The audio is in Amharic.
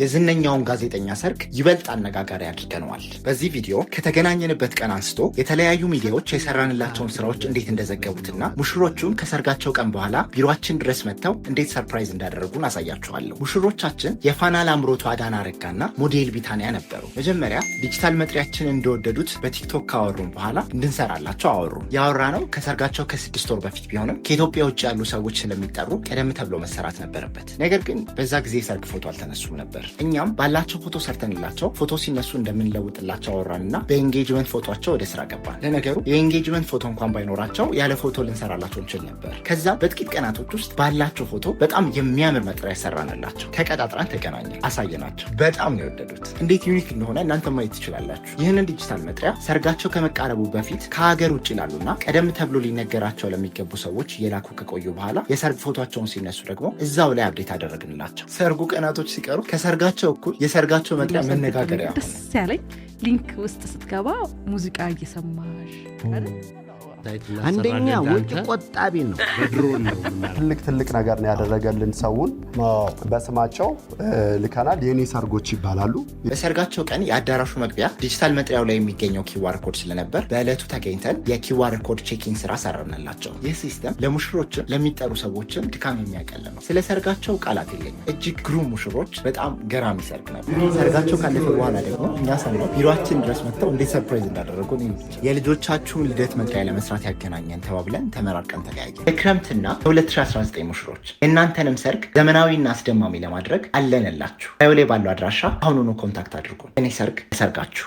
የዝነኛውን ጋዜጠኛ ሰርግ ይበልጥ አነጋጋሪ አድርገነዋል። በዚህ ቪዲዮ ከተገናኘንበት ቀን አንስቶ የተለያዩ ሚዲያዎች የሰራንላቸውን ስራዎች እንዴት እንደዘገቡትና ሙሽሮቹን ከሰርጋቸው ቀን በኋላ ቢሮአችን ድረስ መጥተው እንዴት ሰርፕራይዝ እንዳደረጉን አሳያችኋለሁ። ሙሽሮቻችን የፋና ላምሮቱ አዳና አረጋና ሞዴል ቢታንያ ነበሩ። መጀመሪያ ዲጂታል መጥሪያችንን እንደወደዱት በቲክቶክ ካወሩን በኋላ እንድንሰራላቸው አወሩ። ያወራነው ከሰርጋቸው ከ6 ወር በፊት ቢሆንም ከኢትዮጵያ ውጭ ያሉ ሰዎች ስለሚጠሩ ቀደም ተብሎ መሰራት ነበረበት። ነገር ግን በዛ ጊዜ ሰርግ ፎቶ አልተነሱም ነበር። እኛም ባላቸው ፎቶ ሰርተንላቸው ፎቶ ሲነሱ እንደምንለውጥላቸው አወራንና በኤንጌጅመንት ፎቶቸው ወደ ስራ ገባን። ለነገሩ የኤንጌጅመንት ፎቶ እንኳን ባይኖራቸው ያለ ፎቶ ልንሰራላቸው እንችል ነበር። ከዛ በጥቂት ቀናቶች ውስጥ ባላቸው ፎቶ በጣም የሚያምር መጥሪያ ሰራንላቸው። ተቀጣጥረን ተገናኘን፣ አሳየናቸው። በጣም ነው የወደዱት። እንዴት ዩኒክ እንደሆነ እናንተ ማየት ትችላላችሁ። ይህንን ዲጂታል መጥሪያ ሰርጋቸው ከመቃረቡ በፊት ከሀገር ውጭ ላሉና ቀደም ተብሎ ሊነገራቸው ለሚገቡ ሰዎች እየላኩ ከቆዩ በኋላ የሰርግ ፎቶቸውን ሲነሱ ደግሞ እዛው ላይ አብዴት አደረግንላቸው። ሰርጉ ቀናቶች ሲቀሩ ከሰርጋቸው እኩል የሰርጋቸው መጥሪያ መነጋገሪያ ደስ ያለኝ ሊንክ ውስጥ ስትገባ ሙዚቃ እየሰማሽ አንደኛ ወጪ ቆጣቢ ነው። በድሮን ነው ትልቅ ነገር ነው ያደረገልን። ሰውን በስማቸው ልከናል። የኔ ሰርጎች ይባላሉ። በሰርጋቸው ቀን የአዳራሹ መግቢያ ዲጂታል መጥሪያው ላይ የሚገኘው ኪዋር ኮድ ስለነበር በዕለቱ ተገኝተን የኪዋር ኮድ ቼኪንግ ስራ ሰራንላቸው። ይህ ሲስተም ለሙሽሮችም ለሚጠሩ ሰዎችም ድካም የሚያቀል ነው። ስለ ሰርጋቸው ቃላት የለኝም። እጅግ ግሩም ሙሽሮች፣ በጣም ገራሚ ሰርግ ነበር። ሰርጋቸው ካለፈ በኋላ ደግሞ እኛ ሰማው ቢሮአችን ድረስ መጥተው እንዴት ሰርፕራይዝ እንዳደረጉን የልጆቻችሁን ልደት መጥሪያ ለመስራት ያገናኘን ተባብለን ተመራርቀን ተለያየን። የክረምትና የ2019 ሙሽሮች የእናንተንም ሰርግ ዘመናዊና አስደማሚ ለማድረግ አለንላችሁ። ባዮ ላይ ባለው አድራሻ አሁኑኑ ኮንታክት አድርጉን። እኔ ሰርግ ሰርጋችሁ